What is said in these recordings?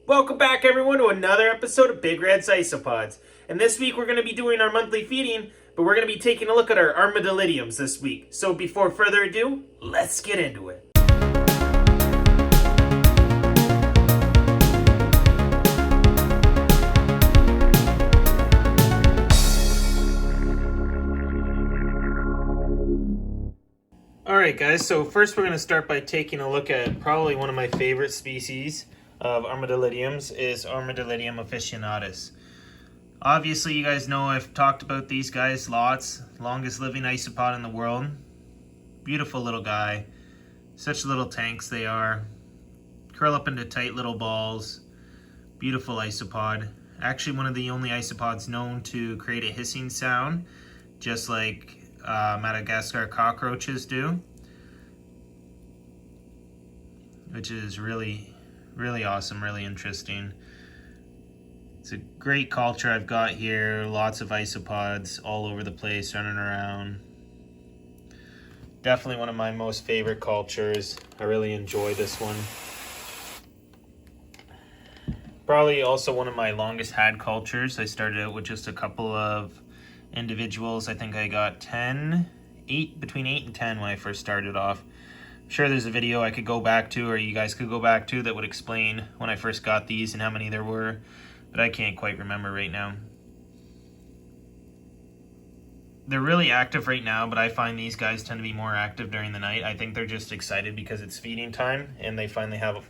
Welcome back, everyone, to another episode of Big Red's Isopods. And this week we're going to be doing our monthly feeding, but we're going to be taking a look at our Armadillidiums this week. So before further ado, let's get into it. Alright guys, so first we're going to start by taking a look at probably one of my favorite species of Armadillidiums is Armadillidium aficionatus. Obviously you guys know I've talked about these guys lots. Longest living isopod in the world. Beautiful little guy. Such little tanks they are. Curl up into tight little balls. Beautiful isopod. Actually one of the only isopods known to create a hissing sound, just like Madagascar cockroaches do, which is really awesome, really interesting. It's a great culture I've got here. Lots of isopods all over the place running around. Definitely one of my most favorite cultures. I really enjoy this one. Probably also one of my longest had cultures. I started out with just a couple of individuals. I think I got between 8 and 10 when I first started off. I'm sure there's a video I could go back to, or you guys could go back to, that would explain when I first got these and how many there were, but I can't quite remember right now. They're really active right now, but I find these guys tend to be more active during the night. I think they're just excited because it's feeding time and they finally have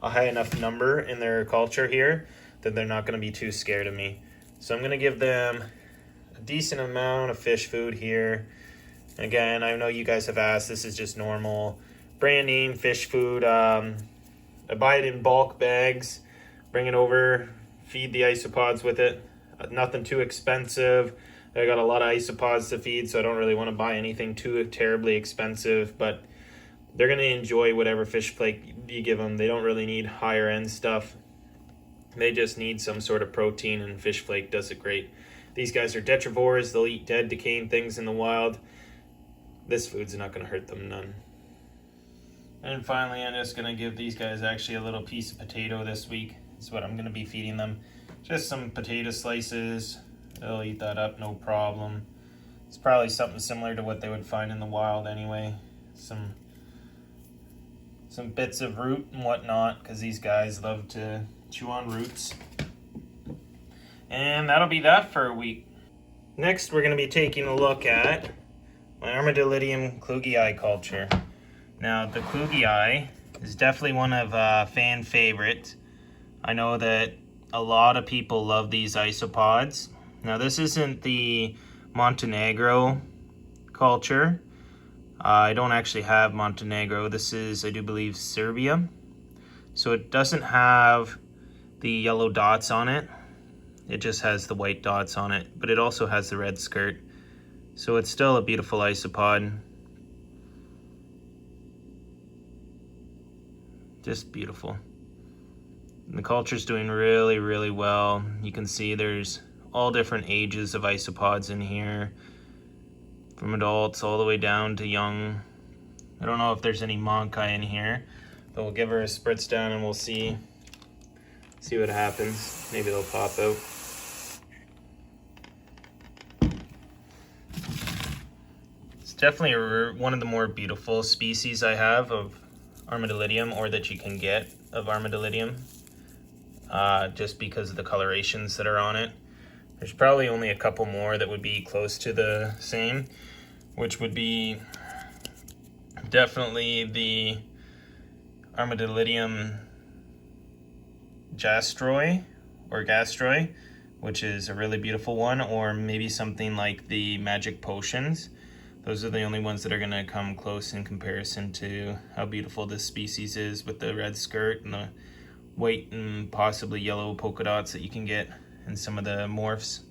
a high enough number in their culture here that they're not going to be too scared of me. So I'm going to give them a decent amount of fish food here. Again, I know you guys have asked, this is just normal branding fish food. I buy it in bulk bags, bring it over, feed the isopods with it. Nothing too expensive. I got a lot of isopods to feed, so I don't really want to buy anything too terribly expensive, but they're going to enjoy whatever fish flake you give them. They don't really need higher end stuff. They just need some sort of protein, and fish flake does it great. These guys are detrivores. They'll eat dead, decaying things in the wild. This food's not going to hurt them none. And finally, I'm just going to give these guys actually a little piece of potato this week. That's what I'm going to be feeding them. Just some potato slices. They'll eat that up, no problem. It's probably something similar to what they would find in the wild anyway. Some bits of root and whatnot, because these guys love to chew on roots. And that'll be that for a week. Next, we're going to be taking a look at my Armadillidium clugiai culture. Now, the clugiai is definitely one of fan favorites. I know that a lot of people love these isopods. Now, this isn't the Montenegro culture. I don't actually have Montenegro. This is, I do believe, Serbia. So it doesn't have the yellow dots on it. It just has the white dots on it, but it also has the red skirt. So it's still a beautiful isopod. Just beautiful. And the culture's doing really well. You can see there's all different ages of isopods in here, from adults all the way down to young. I don't know if there's any monkai in here, but we'll give her a spritz down and we'll see what happens. Maybe they'll pop out. It's definitely one of the more beautiful species I have of Armadillidium, or that you can get of Armadillidium, just because of the colorations that are on it. There's probably only a couple more that would be close to the same, which would be definitely the Armadillidium gastroy, which is a really beautiful one, or maybe something like the magic potions. Those are the only ones that are going to come close in comparison to how beautiful this species is, with the red skirt and the white and possibly yellow polka dots that you can get in some of the morphs.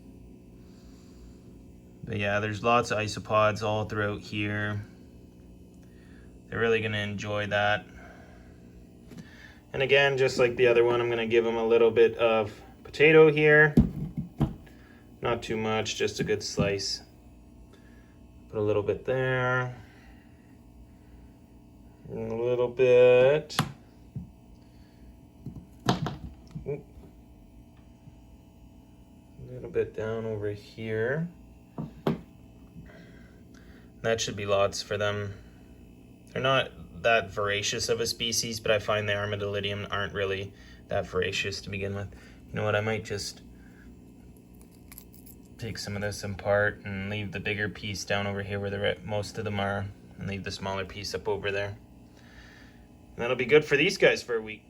But yeah, there's lots of isopods all throughout here. They're really going to enjoy that. And again, just like the other one, I'm going to give them a little bit of potato here. Not too much, just a good slice. Put a little bit there. And a little bit. bit down over here. That should be lots for them. They're not that voracious of a species, but I find the Armadillidium aren't really that voracious to begin with. You know what, I might just take some of this apart and leave the bigger piece down over here where most of them are, and leave the smaller piece up over there. And that'll be good for these guys for a week.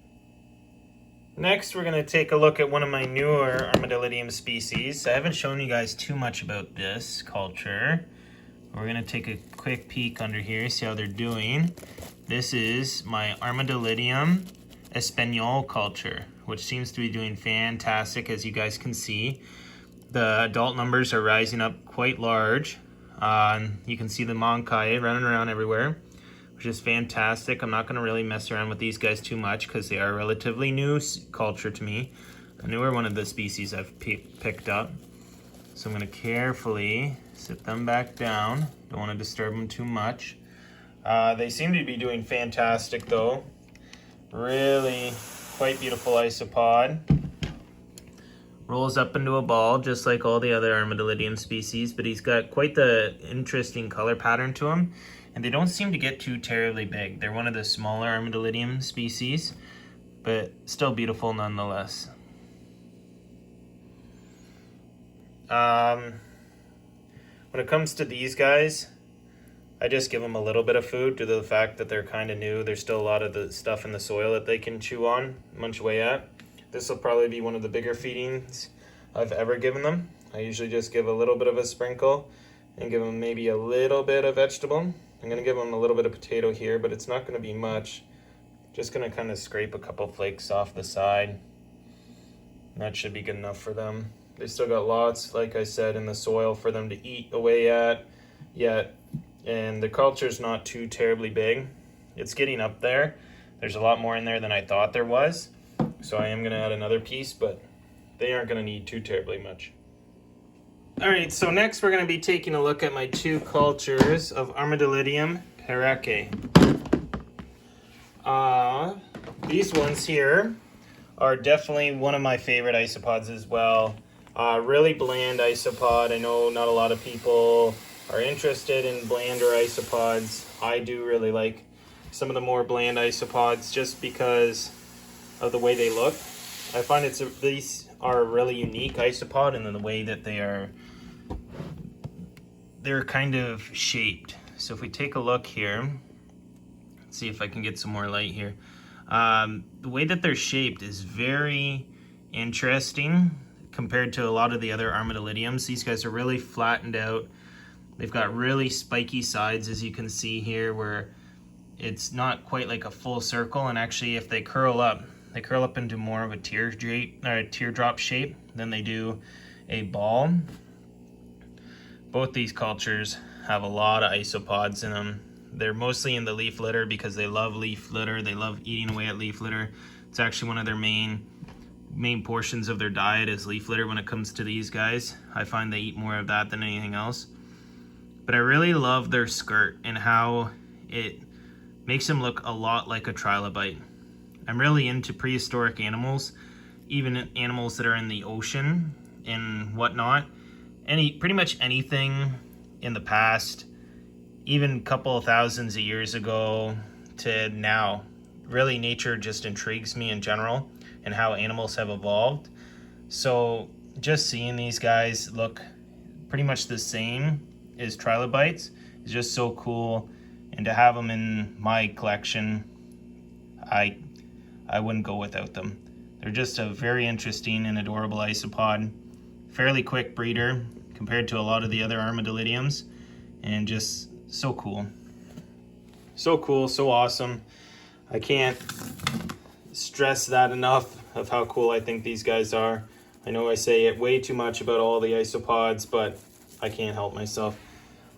Next, we're going to take a look at one of my newer Armadillidium species. I haven't shown you guys too much about this culture. We're going to take a quick peek under here, see how they're doing. This is my Armadillidium espanol culture, which seems to be doing fantastic, as you guys can see. The adult numbers are rising up quite large. You can see the maculatum running around everywhere, which is fantastic. I'm not going to really mess around with these guys too much because they are a relatively new culture to me. A newer one of the species I've picked up. So I'm going to carefully sit them back down. Don't want to disturb them too much. They seem to be doing fantastic though. Really quite beautiful isopod. Rolls up into a ball just like all the other Armadillidium species, but he's got quite the interesting color pattern to him, and they don't seem to get too terribly big. They're one of the smaller Armadillidium species, but still beautiful nonetheless. When it comes to these guys, I just give them a little bit of food due to the fact that they're kind of new. There's still a lot of the stuff in the soil that they can chew on, munch away at. This will probably be one of the bigger feedings I've ever given them. I usually just give a little bit of a sprinkle and give them maybe a little bit of vegetable. I'm going to give them a little bit of potato here, but it's not going to be much. Just going to kind of scrape a couple flakes off the side. That should be good enough for them. They still got lots, like I said, in the soil for them to eat away at yet. And the culture's not too terribly big. It's getting up there. There's a lot more in there than I thought there was. So I am going to add another piece, but they aren't going to need too terribly much. Alright, so next we're going to be taking a look at my two cultures of Armadillidium hereke. These ones here are definitely one of my favorite isopods as well. Really bland isopod. I know not a lot of people are interested in blander isopods. I do really like some of the more bland isopods just because of the way they look. I find these are a really unique isopod in the way that they're kind of shaped. So if we take a look here, let's see if I can get some more light here. The way that they're shaped is very interesting compared to a lot of the other Armadillidiums. These guys are really flattened out. They've got really spiky sides, as you can see here, where it's not quite like a full circle, and actually if they curl up into more of a teardrop shape than they do a ball. Both these cultures have a lot of isopods in them. They're mostly in the leaf litter because they love leaf litter. They love eating away at leaf litter. It's actually one of their main portions of their diet is leaf litter when it comes to these guys. I find they eat more of that than anything else. But I really love their skirt and how it makes them look a lot like a trilobite. I'm really into prehistoric animals, even animals that are in the ocean and whatnot. Pretty much anything in the past, even a couple of thousands of years ago to now. Really, nature just intrigues me in general and how animals have evolved. So just seeing these guys look pretty much the same as trilobites is just so cool. And to have them in my collection, I wouldn't go without them. They're just a very interesting and adorable isopod. Fairly quick breeder compared to a lot of the other Armadillidiums, and just so cool. So cool, so awesome. I can't stress that enough of how cool I think these guys are. I know I say it way too much about all the isopods, but I can't help myself.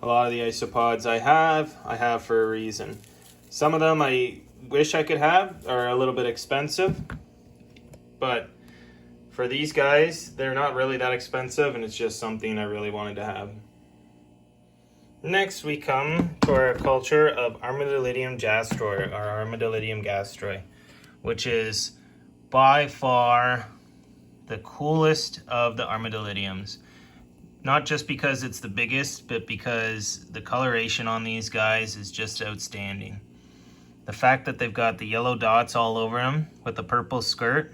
A lot of the isopods I have for a reason. Some of them I wish I could have are a little bit expensive, but for these guys, they're not really that expensive, and it's just something I really wanted to have. Next, we come to our culture of Armadillidium gastroy, or Armadillidium gastroy, which is by far the coolest of the Armadillidiums. Not just because it's the biggest, but because the coloration on these guys is just outstanding. The fact that they've got the yellow dots all over them with the purple skirt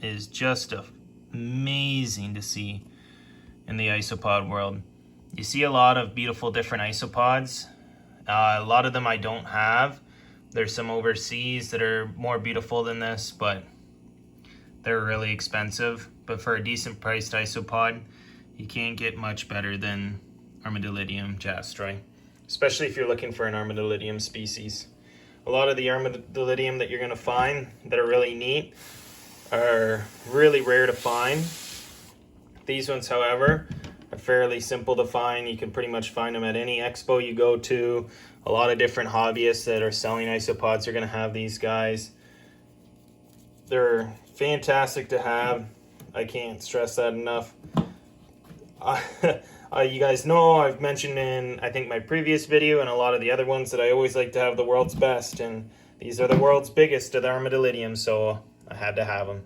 is just amazing to see in the isopod world. You see a lot of beautiful different isopods. A lot of them I don't have. There's some overseas that are more beautiful than this, but they're really expensive. But for a decent priced isopod, you can't get much better than Armadillidium gastroy, especially if you're looking for an Armadillidium species. A lot of the Armadillidium that you're going to find that are really neat are really rare to find. These ones, however, are fairly simple to find. You can pretty much find them at any expo you go to. A lot of different hobbyists that are selling isopods are going to have these guys. They're fantastic to have. I can't stress that enough. You guys know I've mentioned in, I think, my previous video and a lot of the other ones that I always like to have the world's best, and these are the world's biggest of the Armadillidium, so I had to have them.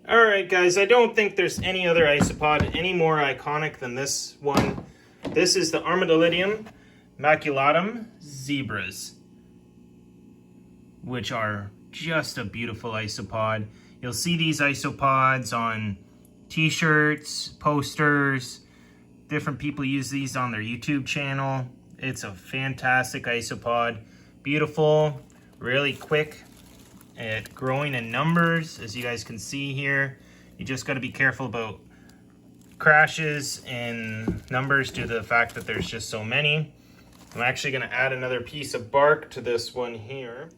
Alright guys, I don't think there's any other isopod any more iconic than this one. This is the Armadillidium maculatum zebras, which are just a beautiful isopod. You'll see these isopods on t-shirts, posters. Different people use these on their YouTube channel. It's a fantastic isopod. Beautiful, really quick at growing in numbers, as you guys can see here. You just got to be careful about crashes in numbers due to the fact that there's just so many. I'm actually going to add another piece of bark to this one here.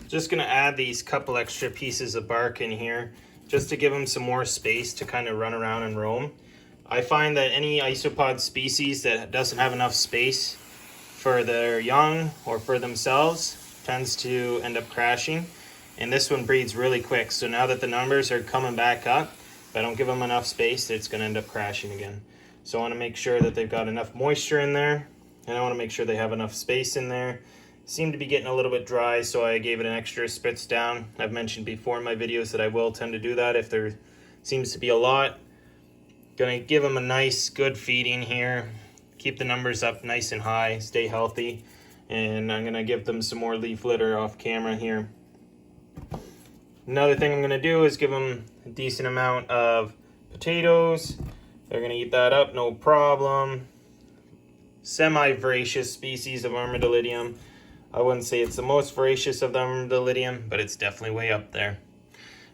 Just going to add these couple extra pieces of bark in here just to give them some more space to kind of run around and roam. I find that any isopod species that doesn't have enough space for their young or for themselves tends to end up crashing. And this one breeds really quick. So now that the numbers are coming back up, if I don't give them enough space, it's going to end up crashing again. So I want to make sure that they've got enough moisture in there. And I want to make sure they have enough space in there. Seem to be getting a little bit dry, so I gave it an extra spritz down. I've mentioned before in my videos that I will tend to do that if there seems to be a lot. Gonna give them a nice good feeding here, keep the numbers up nice and high, stay healthy, and I'm gonna give them some more leaf litter off camera here. Another thing I'm gonna do is give them a decent amount of potatoes. They're gonna eat that up, no problem. Semi-voracious species of Armadillidium. I wouldn't say it's the most voracious of the Armadillidium, but it's definitely way up there.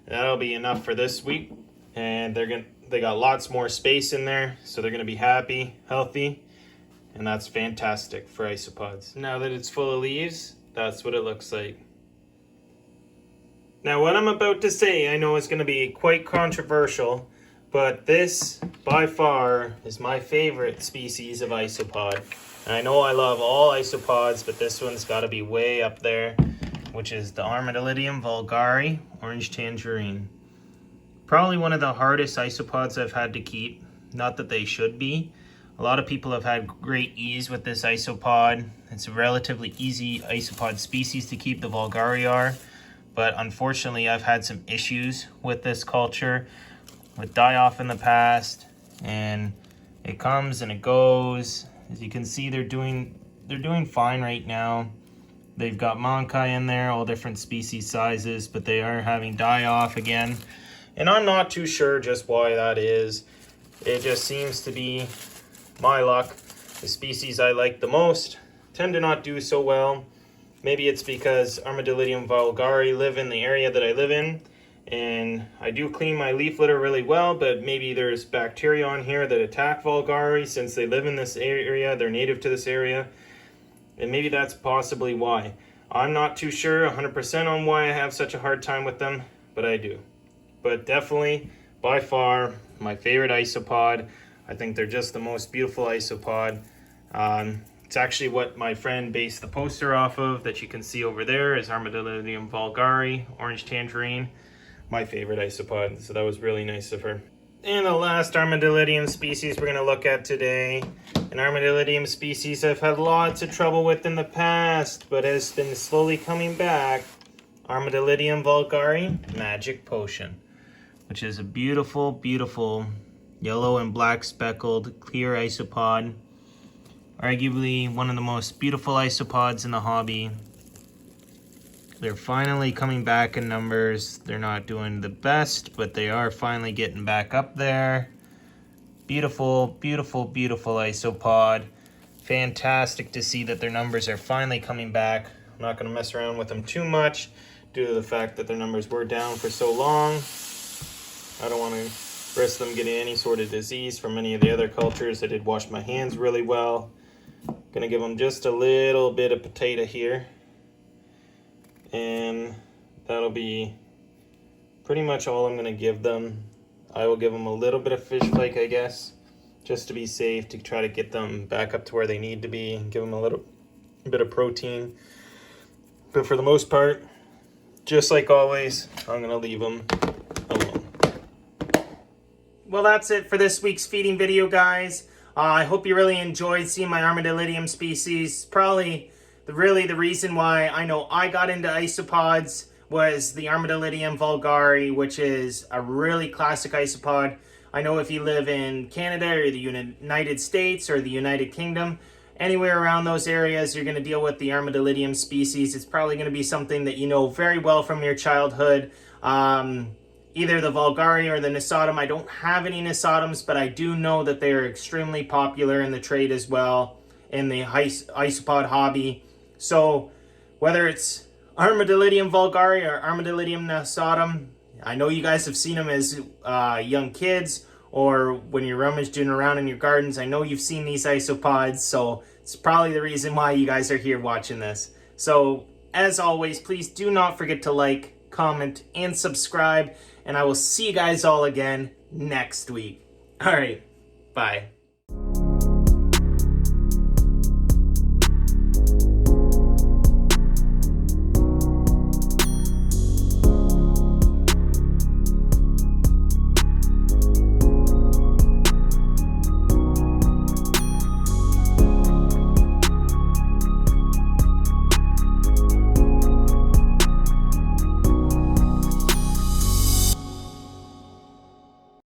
That'll be enough for this week, and they got lots more space in there, so they're going to be happy, healthy, and that's fantastic for isopods. Now that it's full of leaves, that's what it looks like. Now what I'm about to say I know is going to be quite controversial, but this by far is my favorite species of isopod. And I know I love all isopods, but this one's got to be way up there, which is the Armadillidium vulgari, orange tangerine. Probably one of the hardest isopods I've had to keep. Not that they should be. A lot of people have had great ease with this isopod. It's a relatively easy isopod species to keep, the vulgari are. But unfortunately, I've had some issues with this culture, with die-off in the past, and it comes and it goes. As you can see, they're doing fine right now. They've got mankai in there, all different species sizes, but they are having die-off again. And I'm not too sure just why that is. It just seems to be my luck. The species I like the most tend to not do so well. Maybe it's because Armadillidium vulgari live in the area that I live in, and I do clean my leaf litter really well, but maybe there's bacteria on here that attack vulgari since they live in this area, they're native to this area, and maybe that's possibly why. I'm not too sure 100% on why I have such a hard time with them, but I do. But definitely, by far, my favorite isopod. I think they're just the most beautiful isopod. It's actually what my friend based the poster off of that you can see over there is Armadillidium vulgari, orange tangerine. My favorite isopod, so that was really nice of her. And the last Armadillidium species we're going to look at today, an Armadillidium species I've had lots of trouble with in the past, but has been slowly coming back. Armadillidium vulgari, magic potion. which is a beautiful, beautiful yellow and black speckled clear isopod. Arguably one of the most beautiful isopods in the hobby. They're finally coming back in numbers. They're not doing the best, but they are finally getting back up there. Beautiful, beautiful, beautiful isopod. Fantastic to see that their numbers are finally coming back. I'm not going to mess around with them too much due to the fact that their numbers were down for so long. I don't want to risk them getting any sort of disease from any of the other cultures. I did wash my hands really well. Going to give them just a little bit of potato here. And that'll be pretty much all I'm going to give them. I will give them a little bit of fish flake, I guess, just to be safe, to try to get them back up to where they need to be and give them a little bit of protein. But for the most part, just like always, I'm going to leave them alone. Well, that's it for this week's feeding video, guys. I hope you really enjoyed seeing my Armadillidium species. Probably really the reason why I know I got into isopods was the Armadillidium vulgari, which is a really classic isopod. I know if you live in Canada or the United States or the United Kingdom, anywhere around those areas, you're going to deal with the Armadillidium species. It's probably going to be something that you know very well from your childhood. Either the vulgari or the nisotum. I don't have any nisotums, but I do know that they are extremely popular in the trade as well, in the isopod hobby. So whether it's Armadillidium vulgari or Armadillidium nisotum, I know you guys have seen them as young kids or when you're rummaging around in your gardens. I know you've seen these isopods, so it's probably the reason why you guys are here watching this. So as always, please do not forget to like, comment, and subscribe, and I will see you guys all again next week. All right, bye.